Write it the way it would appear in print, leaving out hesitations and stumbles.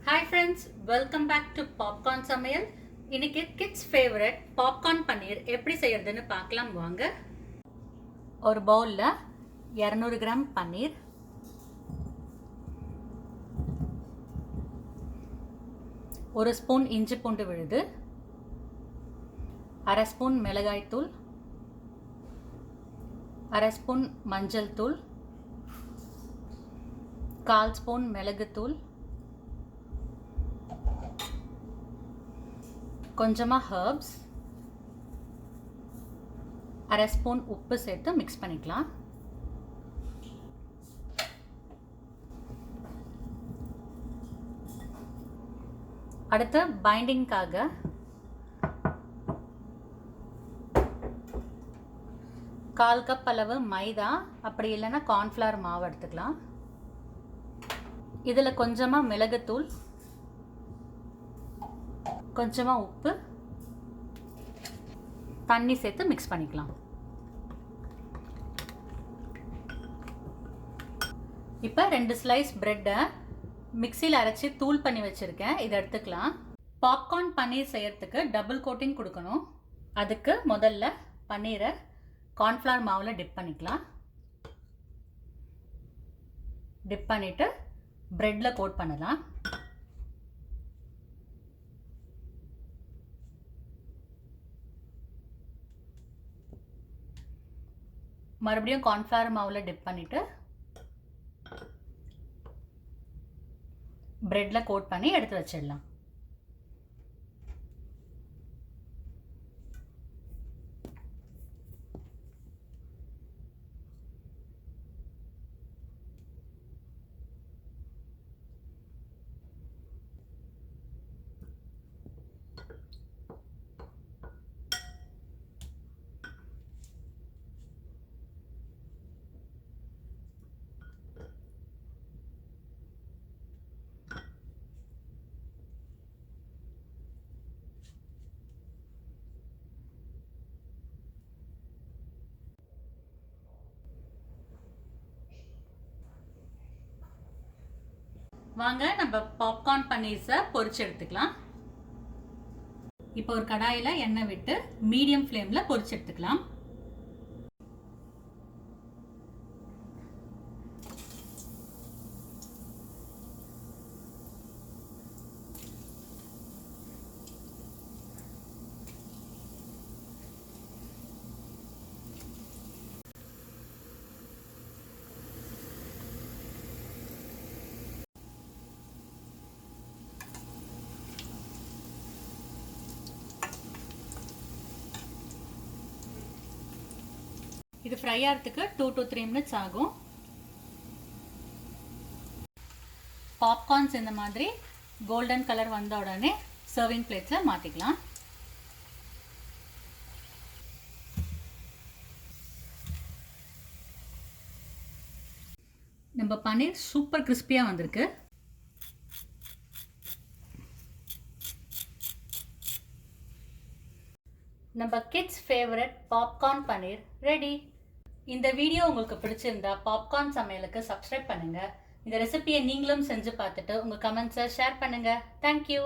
Hi friends, welcome back to Popcorn சமையல். இன்னைக்கு kids favourite popcorn பன்னீர் எப்படி செய்யறதுன்னு பார்க்கலாம் வாங்க. ஒரு பவுல்ல 200 கிராம் பன்னீர், ஒரு ஸ்பூன் இஞ்சி பூண்டு விழுது, அரை ஸ்பூன் மிளகாய் தூள், அரை ஸ்பூன் மஞ்சள் தூள், 1/4 ஸ்பூன் மிளகுத்தூள், கொஞ்சமாக ஹர்ப்ஸ், அரை ஸ்பூன் உப்பு சேர்த்து மிக்ஸ் பண்ணிக்கலாம். அடுத்து பைண்டிங்காக 1/4 கப் அளவு மைதா, அப்படி இல்லைன்னா கார்ன்ஃப்ளவர் மாவு எடுத்துக்கலாம். இதில் கொஞ்சமாக மிளகுத்தூள், கொஞ்சமாக உப்பு, தண்ணி சேர்த்து மிக்ஸ் பண்ணிக்கலாம். இப்போ 2 ஸ்லைஸ் பிரெட்டை மிக்சியில் அரைச்சி தூள் பண்ணி வச்சுருக்கேன், இதை எடுத்துக்கலாம். பாப்கார்ன் பன்னீர் செய்யறதுக்கு டபுள் கோட்டிங் கொடுக்கணும். அதுக்கு முதல்ல பன்னீரை கார்ன்ஃப்ளவர் மாவில் டிப் பண்ணிக்கலாம். டிப் பண்ணிவிட்டு பிரெட்டில் கோட் பண்ணலாம். மறுபடியும் கார்ன்ஃப்ளவர் மாவில் டிப் பண்ணிவிட்டு பிரெட்டில் கோட் பண்ணி எடுத்து வச்சிடலாம். வாங்க நம்ம பாப்கார்ன் பன்னீர்ஸை பொரிச்சு எடுத்துக்கலாம். இப்போ ஒரு கடாயில் எண்ணெய் விட்டு மீடியம் ஃப்ளேமில் பொரிச்சு எடுத்துக்கலாம். இது ஃப்ரை ஆகிறதுக்கு 2 to 3 மினிட்ஸ் ஆகும். பாப்கார்ன்ஸ் இந்த மாதிரி கோல்டன் கலர் வந்த உடனே சர்விங் பிளேட்ஸில் மாற்றிக்கலாம். நம்ம பன்னீர் சூப்பர் கிறிஸ்பியாக வந்திருக்கு. நம்ம கிட்ஸ் ஃபேவரட் பாப்கார்ன் பன்னீர் ரெடி. இந்த வீடியோ உங்களுக்கு பிடிச்சிருந்தா பாப்கார்ன் சமையலுக்கு சப்ஸ்கிரைப் பண்ணுங்க. இந்த ரெசிபியை நீங்களும் செஞ்சு பார்த்துட்டு உங்கள் கமெண்ட்ஸை ஷேர் பண்ணுங்க. தேங்க்யூ.